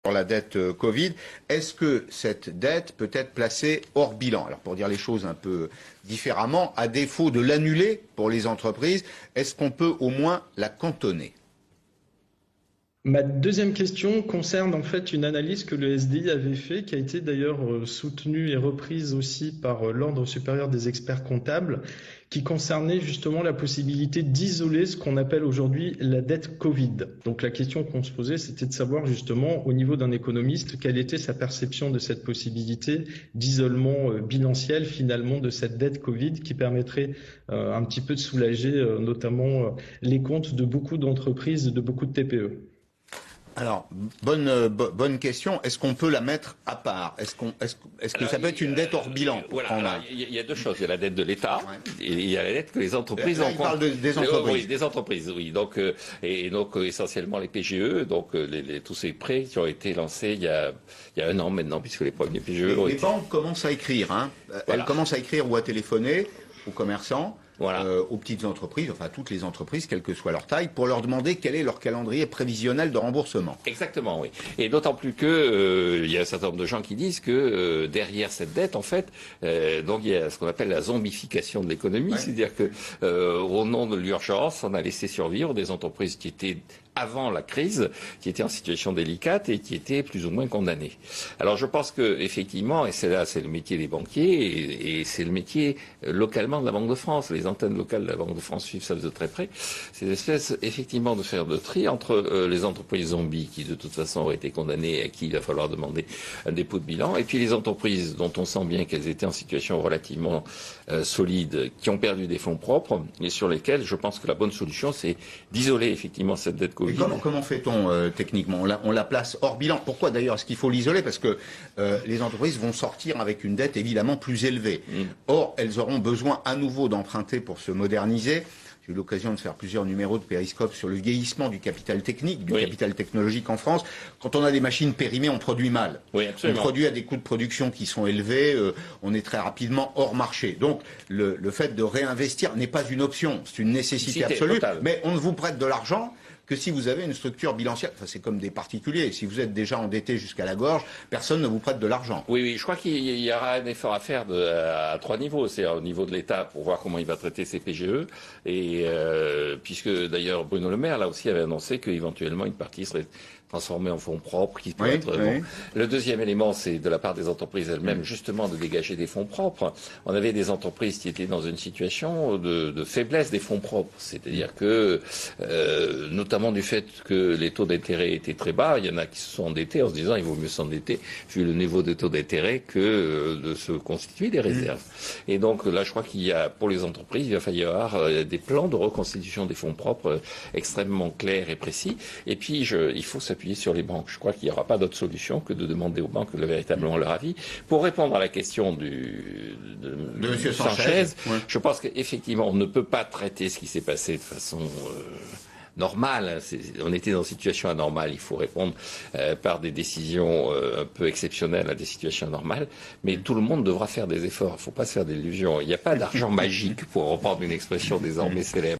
sur la dette Covid. Est-ce que cette dette peut être placée hors bilan? Alors pour dire les choses un peu différemment, à défaut de l'annuler pour les entreprises, est-ce qu'on peut au moins la cantonner? Ma deuxième question concerne en fait une analyse que le SDI avait fait, qui a été d'ailleurs soutenue et reprise aussi par l'Ordre supérieur des experts comptables, qui concernait justement la possibilité d'isoler ce qu'on appelle aujourd'hui la dette Covid. Donc la question qu'on se posait, c'était de savoir justement au niveau d'un économiste, quelle était sa perception de cette possibilité d'isolement bilanciel finalement de cette dette Covid qui permettrait un petit peu de soulager notamment les comptes de beaucoup d'entreprises, de beaucoup de TPE. Alors, bonne question. Est-ce qu'on peut la mettre à part? Est-ce que ça peut être une dette hors bilan? Voilà, il y a deux choses. Il y a la dette de l'État et il y a la dette que les entreprises ont. Il parle des entreprises. Oui, des entreprises, oui. Donc, donc essentiellement les PGE, donc tous ces prêts qui ont été lancés il y a un an maintenant, puisque les premiers PGE ont été... Les banques commencent à écrire. Hein. Voilà. Elles commencent à écrire ou à téléphoner aux commerçants. Voilà. Aux petites entreprises, enfin toutes les entreprises, quelle que soit leur taille, pour leur demander quel est leur calendrier prévisionnel de remboursement. Exactement, oui. Et d'autant plus que il y a un certain nombre de gens qui disent que derrière cette dette, en fait, donc il y a ce qu'on appelle la zombification de l'économie, c'est-à-dire que au nom de l'urgence, on a laissé survivre des entreprises qui étaient avant la crise, qui étaient en situation délicate et qui étaient plus ou moins condamnées. Alors je pense que effectivement, et c'est le métier des banquiers et c'est le métier localement de la Banque de France. Les antennes locales de la Banque de France suivent ça de très près. C'est une espèce effectivement de faire de tri entre les entreprises zombies qui de toute façon auraient été condamnées et à qui il va falloir demander un dépôt de bilan, et puis les entreprises dont on sent bien qu'elles étaient en situation relativement solide, qui ont perdu des fonds propres et sur lesquels je pense que la bonne solution c'est d'isoler effectivement cette dette Covid. Comment fait-on techniquement? On la place hors bilan. Pourquoi d'ailleurs est-ce qu'il faut l'isoler? Parce que les entreprises vont sortir avec une dette évidemment plus élevée. Or, elles auront besoin à nouveau d'emprunter pour se moderniser. J'ai eu l'occasion de faire plusieurs numéros de Périscope sur le vieillissement du capital technique, du capital technologique en France. Quand on a des machines périmées, on produit mal. Oui, on produit à des coûts de production qui sont élevés, on est très rapidement hors marché. Donc le fait de réinvestir n'est pas une option, c'est une nécessité absolue. Totale. Mais on ne vous prête de l'argent que si vous avez une structure bilancielle. Enfin, c'est comme des particuliers. Si vous êtes déjà endetté jusqu'à la gorge, personne ne vous prête de l'argent. Oui, je crois qu'il y aura un effort à faire à trois niveaux. C'est au niveau de l'État pour voir comment il va traiter ses PGE. Et puisque d'ailleurs Bruno Le Maire, là aussi, avait annoncé qu'éventuellement une partie serait transformée en fonds propres, qui peut être bon. Le deuxième élément, c'est de la part des entreprises elles-mêmes, justement, de dégager des fonds propres. On avait des entreprises qui étaient dans une situation de faiblesse des fonds propres. C'est-à-dire que, notamment du fait que les taux d'intérêt étaient très bas, il y en a qui se sont endettés en se disant il vaut mieux s'endetter vu le niveau de taux d'intérêt que de se constituer des réserves. Et donc là, je crois qu'il y a, pour les entreprises, il va falloir des plans de reconstitution des fonds propres extrêmement clairs et précis. Et puis, il faut s'appuyer sur les banques. Je crois qu'il n'y aura pas d'autre solution que de demander aux banques véritablement leur avis. Pour répondre à la question de M. Sanchez, je pense qu'effectivement, on ne peut pas traiter ce qui s'est passé de façon normale. On était dans une situation anormale. Il faut répondre par des décisions un peu exceptionnelles à des situations normales. Mais tout le monde devra faire des efforts. Il ne faut pas se faire d'illusions. Il n'y a pas d'argent magique, pour reprendre une expression désormais célèbre.